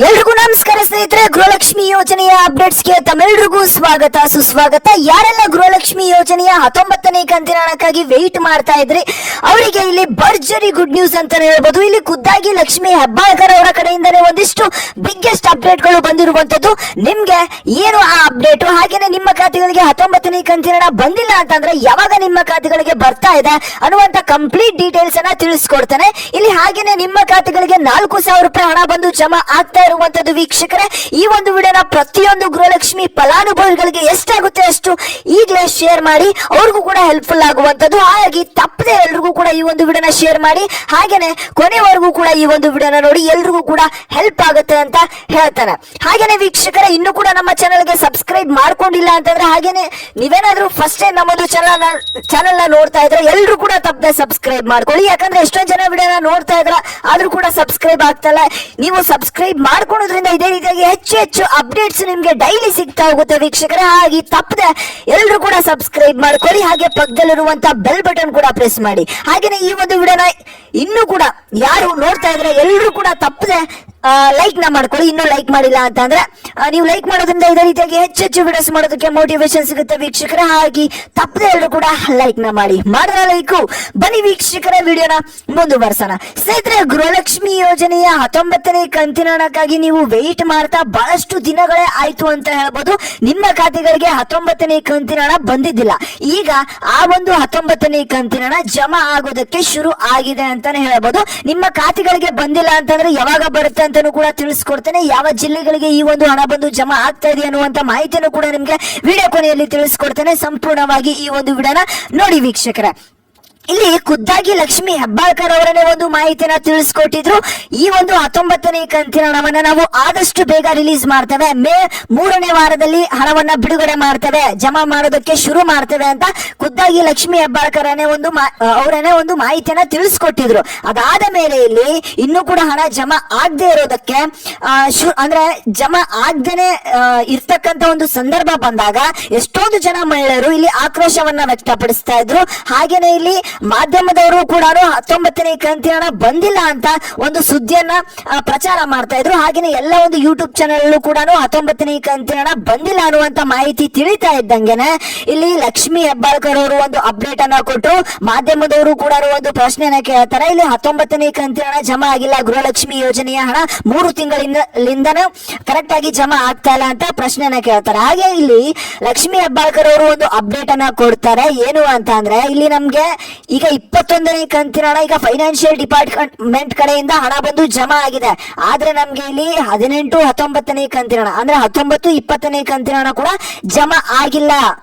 ಎಲ್ರಿಗೂ ನಮಸ್ಕಾರ ಸ್ನೇಹಿತರೆ. ಗೃಹಲಕ್ಷ್ಮಿ ಯೋಜನೆಯ ಅಪ್ಡೇಟ್ಸ್ಗೆ ತಮ್ಮೆಲ್ರಿಗೂ ಸ್ವಾಗತ ಸುಸ್ವಾಗತ. ಯಾರೆಲ್ಲ ಗೃಹಲಕ್ಷ್ಮಿ ಯೋಜನೆಯ 19ನೇ ಕಂತಿನ ಹಣಕ್ಕಾಗಿ ವೆಯ್ಟ್ ಮಾಡ್ತಾ ಇದ್ರಿ ಅವರಿಗೆ ಇಲ್ಲಿ ಭರ್ಜರಿ ಗುಡ್ ನ್ಯೂಸ್ ಅಂತಾನೆ ಹೇಳ್ಬೋದು. ಇಲ್ಲಿ ಖುದ್ದಾಗಿ ಲಕ್ಷ್ಮಿ ಹೆಬ್ಬಾಳ್ಕರ್ ಅವರ ಕಡೆಯಿಂದನೇ ಒಂದಿಷ್ಟು ಬಿಗ್ಗೆಸ್ಟ್ ಅಪ್ಡೇಟ್ಗಳು ಬಂದಿರುವಂತದ್ದು. ನಿಮ್ಗೆ ಏನು ಆ ಅಪ್ಡೇಟ್, ಹಾಗೇನೆ ನಿಮ್ಮ ಖಾತೆಗಳಿಗೆ 19ನೇ ಕಂತಿನ ಹಣ ಬಂದಿಲ್ಲ ಅಂತಂದ್ರೆ ಯಾವಾಗ ನಿಮ್ಮ ಖಾತೆಗಳಿಗೆ ಬರ್ತಾ ಇದೆ ಅನ್ನುವಂತ ಕಂಪ್ಲೀಟ್ ಡೀಟೇಲ್ಸ್ ಅನ್ನ ತಿಳಿಸ್ಕೊಡ್ತಾನೆ ಇಲ್ಲಿ. ಹಾಗೇನೆ ನಿಮ್ಮ ಖಾತೆಗಳಿಗೆ 4,000 ರೂಪಾಯಿ ಹಣ ಬಂದು ಜಮಾ ಆಗ್ತಾ ಇರುವಂತದ್ದು. ವೀಕ್ಷಕರೇ, ಈ ಒಂದು ವಿಡಿಯೋನ ಪ್ರತಿಯೊಂದು ಗೃಹಲಕ್ಷ್ಮಿ ಫಲಾನುಭವಿಗಳಿಗೆ ಎಷ್ಟಾಗುತ್ತೆ ಅಷ್ಟು ಈಗಲೇ ಶೇರ್ ಮಾಡಿ, ಅವ್ರಿಗೂ ಕೂಡ ಹೆಲ್ಪ್ಫುಲ್ ಆಗುವಂತದ್ದು. ಹಾಗಾಗಿ ತಪ್ಪದೆ ಎಲ್ರಿಗೂ ಕೂಡ ಈ ಒಂದು ವಿಡಿಯೋನ ಶೇರ್ ಮಾಡಿ, ಹಾಗೇನೆ ಕೊನೆವರೆಗೂ ಕೂಡ ಈ ಒಂದು ವಿಡಿಯೋನ ನೋಡಿ, ಎಲ್ರಿಗೂ ಕೂಡ ಹೆಲ್ಪ್ ಆಗುತ್ತೆ ಅಂತ ಹೇಳ್ತಾನೆ. ಹಾಗೇನೆ ವೀಕ್ಷಕರೇ, ಇನ್ನು ಕೂಡ ನಮ್ಮ ಚಾನಲ್ಗೆ ಸಬ್ಸ್ಕ್ರೈಬ್ ಮಾಡ್ಕೊಂಡಿಲ್ಲ ಅಂತಂದ್ರೆ, ಹಾಗೇನೆ ನೀವೇನಾದ್ರೂ ಫಸ್ಟ್ ಟೈಮ್ ನಮ್ಮದು ಚಾನಲ್ ನ ನೋಡ್ತಾ ಇದ್ರೆ ಎಲ್ರು ಕೂಡ ತಪ್ಪದೆ ಸಬ್ಸ್ಕ್ರೈಬ್ ಮಾಡ್ಕೊಳ್ಳಿ. ಯಾಕಂದ್ರೆ ಎಷ್ಟೊಂದು ಜನ ವಿಡಿಯೋನ ನೋಡ್ತಾ ಇದ್ರ ಆದ್ರೂ ಕೂಡ ಸಬ್ಸ್ಕ್ರೈಬ್ ಆಗ್ತಲ್ಲ. ನೀವು ಸಬ್ಸ್ಕ್ರೈಬ್ ಮಾಡ್ಕೊಳ್ಳೋದ್ರಿಂದ ಇದೇ ರೀತಿಯಾಗಿ ಹೆಚ್ಚು ಹೆಚ್ಚು ಅಪ್ಡೇಟ್ಸ್ ನಿಮ್ಗೆ ಡೈಲಿ ಸಿಗ್ತಾ ಹೋಗುತ್ತೆ ವೀಕ್ಷಕರೇ. ಹಾಗೆ ತಪ್ಪದೆ ಎಲ್ರು ಕೂಡ ಸಬ್ಸ್ಕ್ರೈಬ್ ಮಾಡ್ಕೊಳ್ಳಿ. ಹಾಗೆ ಪಕ್ಕದಲ್ಲಿರುವಂತ ಬೆಲ್ ಬಟನ್ ಕೂಡ ಪ್ರೆಸ್ ಮಾಡಿ. ಹಾಗೇನೆ ಈ ಒಂದು ವಿಡಿಯೋನ ಇನ್ನೂ ಕೂಡ ಯಾರು ನೋಡ್ತಾ ಇದ್ರೆ ಎಲ್ರು ಕೂಡ ತಪ್ಪದೆ ಲೈಕ್ ನ ಮಾಡ್ಕೊಳ್ಳಿ. ಇನ್ನೂ ಲೈಕ್ ಮಾಡಿಲ್ಲ ಅಂತಂದ್ರೆ ನೀವು ಲೈಕ್ ಮಾಡೋದ್ರಿಂದ ಇದೇ ರೀತಿಯಾಗಿ ಹೆಚ್ಚೆಚ್ಚು ವಿಡಿಯೋಸ್ ಮಾಡೋದಕ್ಕೆ ಮೋಟಿವೇಶನ್ ಸಿಗುತ್ತೆ ವೀಕ್ಷಕರ. ಹಾಗೆ ತಪ್ಪದೆ ಎಲ್ಲರೂ ಕೂಡ ಲೈಕ್ ನ ಮಾಡಿ. ಮಾಡಿದ ಲೈಕು ಬನ್ನಿ ವೀಕ್ಷಕರ ವಿಡಿಯೋನ ಮುಂದುವರ್ಸೋಣ. ಸ್ನೇಹಿತರೆ, ಗೃಹಲಕ್ಷ್ಮಿ ಯೋಜನೆಯ 19ನೇ ಕಂತಿನ ಹಣಕ್ಕಾಗಿ ನೀವು ವೆಯ್ಟ್ ಮಾಡ್ತಾ ಬಹಳಷ್ಟು ದಿನಗಳೇ ಆಯ್ತು ಅಂತ ಹೇಳ್ಬೋದು. ನಿಮ್ಮ ಖಾತೆಗಳಿಗೆ 19ನೇ ಕಂತಿನ ಹಣ ಬಂದಿದ್ದಿಲ್ಲ. ಈಗ ಆ ಒಂದು 19ನೇ ಕಂತಿನ ಹಣ ಜಮಾ ಆಗೋದಕ್ಕೆ ಶುರು ಆಗಿದೆ ಅಂತಾನೆ ಹೇಳ್ಬೋದು. ನಿಮ್ಮ ಖಾತೆಗಳಿಗೆ ಬಂದಿಲ್ಲ ಅಂತಂದ್ರೆ ಯಾವಾಗ ಬರುತ್ತೆ ಅಂತಾನು ಕೂಡ ತಿಳಿಸ್ಕೊಡ್ತೇನೆ. ಯಾವ ಜಿಲ್ಲೆಗಳಿಗೆ ಈ ಒಂದು ಹಣ ಬಂದು ಜಮಾ ಆಗ್ತಾ ಇದೆ ಅನ್ನುವಂತ ಮಾಹಿತಿಯನ್ನು ಕೂಡ ನಿಮ್ಗೆ ವಿಡಿಯೋ ಕೊನೆಯಲ್ಲಿ ತಿಳಿಸ್ಕೊಡ್ತೇನೆ. ಸಂಪೂರ್ಣವಾಗಿ ಈ ಒಂದು ವಿಡಿಯೋನ ನೋಡಿ ವೀಕ್ಷಕರೇ. ಇಲ್ಲಿ ಖುದ್ದಾಗಿ ಲಕ್ಷ್ಮಿ ಹೆಬ್ಬಾಳ್ಕರ್ ಅವರನ್ನೇ ಒಂದು ಮಾಹಿತಿನ ತಿಳಿಸ್ಕೊಟ್ಟಿದ್ರು. ಈ ಒಂದು 19ನೇ ಕಂತಿನ ಹಣವನ್ನ ನಾವು ಆದಷ್ಟು ಬೇಗ ರಿಲೀಸ್ ಮಾಡ್ತೇವೆ, ಮೇ 3ನೇ ವಾರದಲ್ಲಿ ಹಣವನ್ನ ಬಿಡುಗಡೆ ಮಾಡ್ತೇವೆ, ಜಮಾ ಮಾಡೋದಕ್ಕೆ ಶುರು ಮಾಡ್ತೇವೆ ಅಂತ ಖುದ್ದಾಗಿ ಲಕ್ಷ್ಮಿ ಹೆಬ್ಬಾಳ್ಕರ್ ಅವರನ್ನೇ ಒಂದು ಮಾಹಿತಿಯನ್ನ ತಿಳಿಸ್ಕೊಟ್ಟಿದ್ರು. ಅದಾದ ಮೇಲೆ ಇಲ್ಲಿ ಇನ್ನೂ ಕೂಡ ಹಣ ಜಮಾ ಆಗದೆ ಇರೋದಕ್ಕೆ ಅಂದ್ರೆ ಜಮಾ ಆಗದೇನೆ ಇರ್ತಕ್ಕಂತ ಒಂದು ಸಂದರ್ಭ ಬಂದಾಗ ಎಷ್ಟೊಂದು ಜನ ಮಹಿಳೆಯರು ಇಲ್ಲಿ ಆಕ್ರೋಶವನ್ನ ವ್ಯಕ್ತಪಡಿಸ್ತಾ ಇದ್ರು. ಹಾಗೇನೆ ಇಲ್ಲಿ ಮಾಧ್ಯಮದವರು ಕೂಡ 19ನೇ ಕಂತಿನ ಹಣ ಬಂದಿಲ್ಲ ಅಂತ ಒಂದು ಸುದ್ದಿಯನ್ನ ಪ್ರಚಾರ ಮಾಡ್ತಾ ಇದ್ರು. ಹಾಗೇನೆ ಎಲ್ಲ ಒಂದು ಯೂಟ್ಯೂಬ್ ಚಾನೆಲ್ ಕೂಡ 19ನೇ ಕಂತಿನ ಹಣ ಬಂದಿಲ್ಲ ಅನ್ನುವಂತ ಮಾಹಿತಿ ತಿಳಿತಾ ಇದ್ದಂಗೆನೆ ಇಲ್ಲಿ ಲಕ್ಷ್ಮಿ ಹೆಬ್ಬಾಳ್ಕರ್ ಅವರು ಒಂದು ಅಪ್ಡೇಟ್ ಅನ್ನ ಕೊಟ್ಟರು. ಮಾಧ್ಯಮದವರು ಕೂಡ ಒಂದು ಪ್ರಶ್ನೆಯನ್ನ ಕೇಳ್ತಾರೆ. ಇಲ್ಲಿ 19ನೇ ಕಂತಿನ ಹಣ ಜಮಾ ಆಗಿಲ್ಲ, ಗೃಹಲಕ್ಷ್ಮಿ ಯೋಜನೆಯ ಹಣ 3 ತಿಂಗಳಿಂದನೂ ಕರೆಕ್ಟ್ ಆಗಿ ಜಮಾ ಆಗ್ತಾ ಇಲ್ಲ ಅಂತ ಪ್ರಶ್ನೆಯನ್ನ ಕೇಳ್ತಾರೆ. ಹಾಗೆ ಇಲ್ಲಿ ಲಕ್ಷ್ಮಿ ಹೆಬ್ಬಾಳ್ಕರ್ ಅವರು ಒಂದು ಅಪ್ಡೇಟ್ ಅನ್ನ ಕೊಡ್ತಾರೆ. ಏನು ಅಂತ ಅಂದ್ರೆ, ಇಲ್ಲಿ ನಮ್ಗೆ ಈಗ 21ನೇ ಕಂತಿನ ಹಣ ಈಗ ಫೈನಾನ್ಷಿಯಲ್ ಡಿಪಾರ್ಟ್ಮೆಂಟ್ ಕಡೆಯಿಂದ ಹಣ ಬಂದು ಜಮಾ ಆಗಿದೆ. ಆದ್ರೆ ನಮ್ಗೆ ಇಲ್ಲಿ 18, 19ನೇ ಕಂತಿನ ಹಣ ಅಂದ್ರೆ 19, 20ನೇ ಕಂತಿನ ಹಣ ಕೂಡ ಜಮಾ ಆಗಿಲ್ಲ,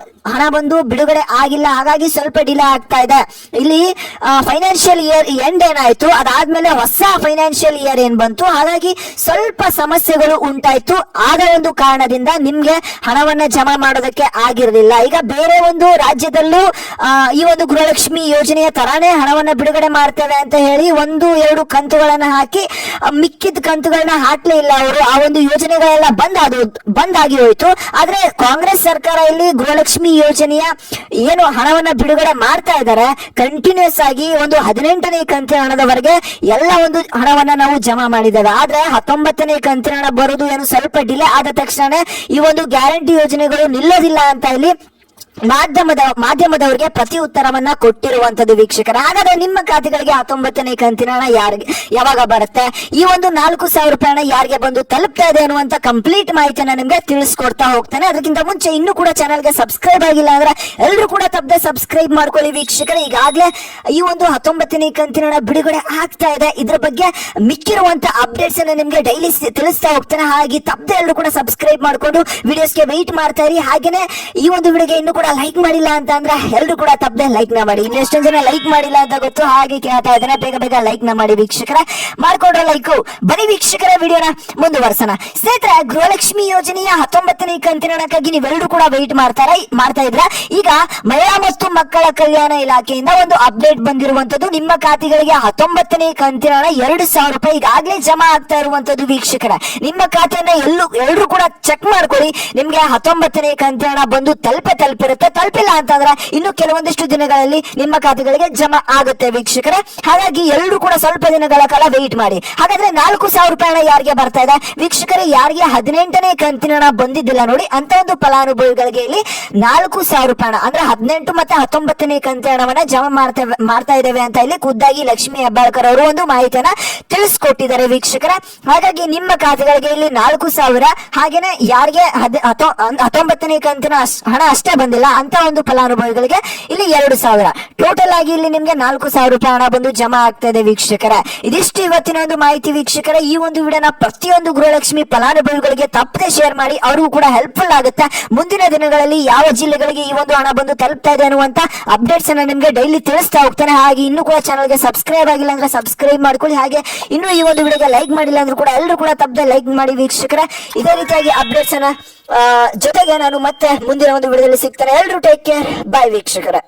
ಹಣ ಬಂದು ಬಿಡುಗಡೆ ಆಗಿಲ್ಲ. ಹಾಗಾಗಿ ಸ್ವಲ್ಪ ಡಿಲೇ ಆಗ್ತಾ ಇದೆ. ಇಲ್ಲಿ ಫೈನಾನ್ಷಿಯಲ್ ಇಯರ್ ಎಂಡ್ ಏನಾಯ್ತು, ಅದಾದ್ಮೇಲೆ ಹೊಸ ಫೈನಾನ್ಷಿಯಲ್ ಇಯರ್ ಏನ್ ಬಂತು, ಹಾಗಾಗಿ ಸ್ವಲ್ಪ ಸಮಸ್ಯೆಗಳು ಉಂಟಾಯ್ತು. ಆದ ಒಂದು ಕಾರಣದಿಂದ ನಿಮ್ಗೆ ಹಣವನ್ನ ಜಮಾ ಮಾಡೋದಕ್ಕೆ ಆಗಿರಲಿಲ್ಲ. ಈಗ ಬೇರೆ ಒಂದು ರಾಜ್ಯದಲ್ಲೂ ಈ ಒಂದು ಗೃಹಲಕ್ಷ್ಮಿ ಯೋಜನೆಯ ತರಾನೇ ಹಣವನ್ನ ಬಿಡುಗಡೆ ಮಾಡ್ತೇವೆ ಅಂತ ಹೇಳಿ 1-2 ಕಂತುಗಳನ್ನ ಹಾಕಿ ಮಿಕ್ಕಿದ ಕಂತುಗಳನ್ನ ಹಾಕ್ಲೇ ಇಲ್ಲ ಅವರು. ಆ ಒಂದು ಯೋಜನೆಗಳೆಲ್ಲ ಬಂದಾಗಿ ಹೋಯ್ತು. ಆದ್ರೆ ಕಾಂಗ್ರೆಸ್ ಸರ್ಕಾರ ಇಲ್ಲಿ ಗೃಹಲಕ್ಷ್ಮಿ ಯೋಜನೆಯ ಏನು ಹಣವನ್ನ ಬಿಡುಗಡೆ ಮಾಡ್ತಾ ಇದ್ದಾರೆ, ಕಂಟಿನ್ಯೂಸ್ ಆಗಿ ಒಂದು 18ನೇ ಕಂತಿನ ಹಣದವರೆಗೆ ಎಲ್ಲ ಒಂದು ಹಣವನ್ನ ನಾವು ಜಮಾ ಮಾಡಿದ್ದೇವೆ. ಆದ್ರೆ 19ನೇ ಕಂತಿನ ಹಣ ಬರುವುದು ಏನು ಸ್ವಲ್ಪ ಡಿಲೇ ಆದ ತಕ್ಷಣ ಈ ಒಂದು ಗ್ಯಾರಂಟಿ ಯೋಜನೆಗಳು ನಿಲ್ಲೋದಿಲ್ಲ ಅಂತ ಇಲ್ಲಿ ಮಾಧ್ಯಮದವರಿಗೆ ಪ್ರತಿ ಉತ್ತರವನ್ನ ಕೊಟ್ಟಿರುವಂತದ್ದು ವೀಕ್ಷಕರ. ಹಾಗಾದ್ರೆ ನಿಮ್ಮ ಖಾತೆಗಳಿಗೆ 19ನೇ ಕಂತಿನ ಹಣ ಯಾವಾಗ ಬರುತ್ತೆ, ಈ ಒಂದು 4,000 ರೂಪಾಯಿ ಹಣ ಯಾರಿಗೆ ಬಂದು ತಲುಪ್ತಾ ಇದೆ ಅನ್ನುವಂತ ಕಂಪ್ಲೀಟ್ ಮಾಹಿತಿಯನ್ನ ನಿಮ್ಗೆ ತಿಳಿಸ್ಕೊಡ್ತಾ ಹೋಗ್ತಾನೆ. ಅದಕ್ಕಿಂತ ಮುಂಚೆ ಇನ್ನೂ ಕೂಡ ಚಾನಲ್ಗೆ ಸಬ್ಸ್ಕ್ರೈಬ್ ಆಗಿಲ್ಲ ಅಂದ್ರೆ ಎಲ್ಲರೂ ಕೂಡ ತಪ್ಪದೆ ಸಬ್ಸ್ಕ್ರೈಬ್ ಮಾಡ್ಕೊಳ್ಳಿ ವೀಕ್ಷಕರೇ. ಈಗಾಗಲೇ ಈ ಒಂದು 19ನೇ ಕಂತಿನ ಹಣ ಬಿಡುಗಡೆ ಆಗ್ತಾ ಇದೆ. ಇದ್ರ ಬಗ್ಗೆ ಮಿಕ್ಕಿರುವಂತ ಅಪ್ಡೇಟ್ಸ್ ಅನ್ನ ನಿಮ್ಗೆ ಡೈಲಿ ತಿಳಿಸ್ತಾ ಹೋಗ್ತಾನೆ. ಹಾಗೆ ತಪ್ಪದೆ ಎಲ್ಲರೂ ಕೂಡ ಸಬ್ಸ್ಕ್ರೈಬ್ ಮಾಡ್ಕೊಂಡು ವಿಡಿಯೋಸ್ಗೆ ವೆಯ್ಟ್ ಮಾಡ್ತಾ ಇರಿ. ಹಾಗೇನೆ ಈ ಒಂದು ವಿಡಿಯೋಗೆ ಇನ್ನೂ ಕೂಡ ಲೈಕ್ ಮಾಡಿಲ್ಲ ಅಂತ ಅಂದ್ರೆ ಎಲ್ಲರೂ ಕೂಡ ತಪ್ಪದೆ ಲೈಕ್ ನ ಮಾಡಿ. ಇನ್ನೆಷ್ಟೊಂದು ಜನ ಲೈಕ್ ಮಾಡಿಲ್ಲ ಅಂತ ಗೊತ್ತು, ಹಾಗೆ ಕೇಳ್ತಾ ಇದ್ದೇನೆ, ಬೇಗ ಲೈಕ್ ನ ಮಾಡಿ ವೀಕ್ಷಕರ. ಮಾಡ್ಕೊಂಡ್ರೆ ಲೈಕು. ಬನ್ನಿ ವೀಕ್ಷಕರ ವಿಡಿಯೋನ ಮುಂದುವರ್ಸೋಣ. ಸ್ನೇಹಿತರೆ, ಗೃಹಲಕ್ಷ್ಮಿ ಯೋಜನೆಯ 19ನೇ ಕಂತಿನ ಹಣಕ್ಕಾಗಿ ನೀವೆಲ್ಲರೂ ಕೂಡ ವೆಯ್ಟ್ ಮಾಡ್ತಾ ಇದ್ರ. ಈಗ ಮಹಿಳಾ ಮತ್ತು ಮಕ್ಕಳ ಕಲ್ಯಾಣ ಇಲಾಖೆಯಿಂದ ಒಂದು ಅಪ್ಡೇಟ್ ಬಂದಿರುವಂತದ್ದು. ನಿಮ್ಮ ಖಾತೆಗಳಿಗೆ 19ನೇ ಕಂತಿನ ಹಣ 2,000 ರೂಪಾಯಿ ಈಗಾಗಲೇ ಜಮಾ ಆಗ್ತಾ ಇರುವಂತದ್ದು ವೀಕ್ಷಕರ. ನಿಮ್ಮ ಖಾತೆಯನ್ನ ಎಲ್ಲರೂ ಕೂಡ ಚೆಕ್ ಮಾಡ್ಕೊಳ್ಳಿ. ನಿಮ್ಗೆ 19ನೇ ಕಂತಿನ ಹಣ ಬಂದು ತಲುಪಿರೋ ತಲುಪಿರುತ್ತೆ. ತಲುಪಿಲ್ಲ ಅಂತಂದ್ರೆ ಇನ್ನು ಕೆಲವೊಂದಿಷ್ಟು ದಿನಗಳಲ್ಲಿ ನಿಮ್ಮ ಖಾತೆಗಳಿಗೆ ಜಮಾ ಆಗುತ್ತೆ ವೀಕ್ಷಕರೇ. ಹಾಗಾಗಿ ಎಲ್ಲರೂ ಕೂಡ ಸ್ವಲ್ಪ ದಿನಗಳ ಕಾಲ ವೆಯ್ಟ್ ಮಾಡಿ. ಹಾಗಾದ್ರೆ 4,000 ರೂಪಾಯಿ ಹಣ ಯಾರಿಗೆ ಬರ್ತಾ ಇದೆ ವೀಕ್ಷಕರೇ? ಯಾರಿಗೆ 18ನೇ ಕಂತಿನ ಹಣ ಬಂದಿದ್ದಿಲ್ಲ ನೋಡಿ ಅಂತ ಒಂದು ಫಲಾನುಭವಿಗಳಿಗೆ ಇಲ್ಲಿ 4,000 ರೂಪಾಯಿ ಹಣ ಅಂದ್ರೆ 18 ಮತ್ತೆ 19ನೇ ಕಂತಿನ ಹಣವನ್ನ ಜಮಾ ಮಾಡ್ತಾ ಇದ್ದೇವೆ ಅಂತ ಇಲ್ಲಿ ಖುದ್ದಾಗಿ ಲಕ್ಷ್ಮಿ ಹೆಬ್ಬಾಳ್ಕರ್ ಅವರು ಒಂದು ಮಾಹಿತಿಯನ್ನ ತಿಳಿಸ್ಕೊಟ್ಟಿದ್ದಾರೆ ವೀಕ್ಷಕರ. ಹಾಗಾಗಿ ನಿಮ್ಮ ಖಾತೆಗಳಿಗೆ ಇಲ್ಲಿ 4,000, ಹಾಗೇನೆ ಯಾರಿಗೆ 19ನೇ ಕಂತಿನ ಹಣ ಅಷ್ಟೇ ಬಂದಿಲ್ಲ ಅಂತ ಒಂದು ಫಲಾನುಭವಿಗಳಿಗೆ ಇಲ್ಲಿ 2,000. ಟೋಟಲ್ ಆಗಿ ಇಲ್ಲಿ ನಿಮ್ಗೆ 4,000 ರೂಪಾಯಿ ಹಣ ಬಂದು ಜಮಾ ಆಗ್ತಾ ಇದೆ ವೀಕ್ಷಕರ. ಇದಿಷ್ಟು ಇವತ್ತಿನ ಒಂದು ಮಾಹಿತಿ ವೀಕ್ಷಕರ. ಈ ಒಂದು ವಿಡಿಯೋನ ಪ್ರತಿಯೊಂದು ಗೃಹಲಕ್ಷ್ಮಿ ಫಲಾನುಭವಿಗಳಿಗೆ ತಪ್ಪದೆ ಶೇರ್ ಮಾಡಿ, ಅವ್ರಿಗೂ ಕೂಡ ಹೆಲ್ಪ್ಫುಲ್ ಆಗುತ್ತೆ. ಮುಂದಿನ ದಿನಗಳಲ್ಲಿ ಯಾವ ಜಿಲ್ಲೆಗಳಿಗೆ ಈ ಒಂದು ಹಣ ಬಂದು ತಲುಪ್ತಾ ಇದೆ ಅನ್ನುವಂತ ಅಪ್ಡೇಟ್ಸ್ ಅನ್ನ ನಿಮ್ಗೆ ಡೈಲಿ ತಿಳಿಸ್ತಾ ಹೋಗ್ತಾನೆ. ಹಾಗೆ ಇನ್ನು ಕೂಡ ಚಾನಲ್ಗೆ ಸಬ್ಸ್ಕ್ರೈಬ್ ಆಗಿಲ್ಲ ಅಂದ್ರೆ ಸಬ್ಸ್ಕ್ರೈಬ್ ಮಾಡ್ಕೊಳ್ಳಿ. ಹಾಗೆ ಇನ್ನು ಈ ಒಂದು ವಿಡಿಯೋಗೆ ಲೈಕ್ ಮಾಡಿಲ್ಲ ಅಂದ್ರೂ ಕೂಡ ಎಲ್ಲರೂ ಕೂಡ ತಪ್ಪದೆ ಲೈಕ್ ಮಾಡಿ ವೀಕ್ಷಕರ. ಇದೇ ರೀತಿಯಾಗಿ ಅಪ್ಡೇಟ್ಸ್ ಅನ್ನ ಜೊತೆಗೆ ನಾನು ಮತ್ತೆ ಮುಂದಿನ ಒಂದು ವಿಡಿಯೋದಲ್ಲಿ ಸಿಗ್ತೇನೆ. ಎಲ್ಲರೂ ಟೇಕ್ ಕೇರ್, ಬಾಯ್ ವೀಕ್ಷಕರ.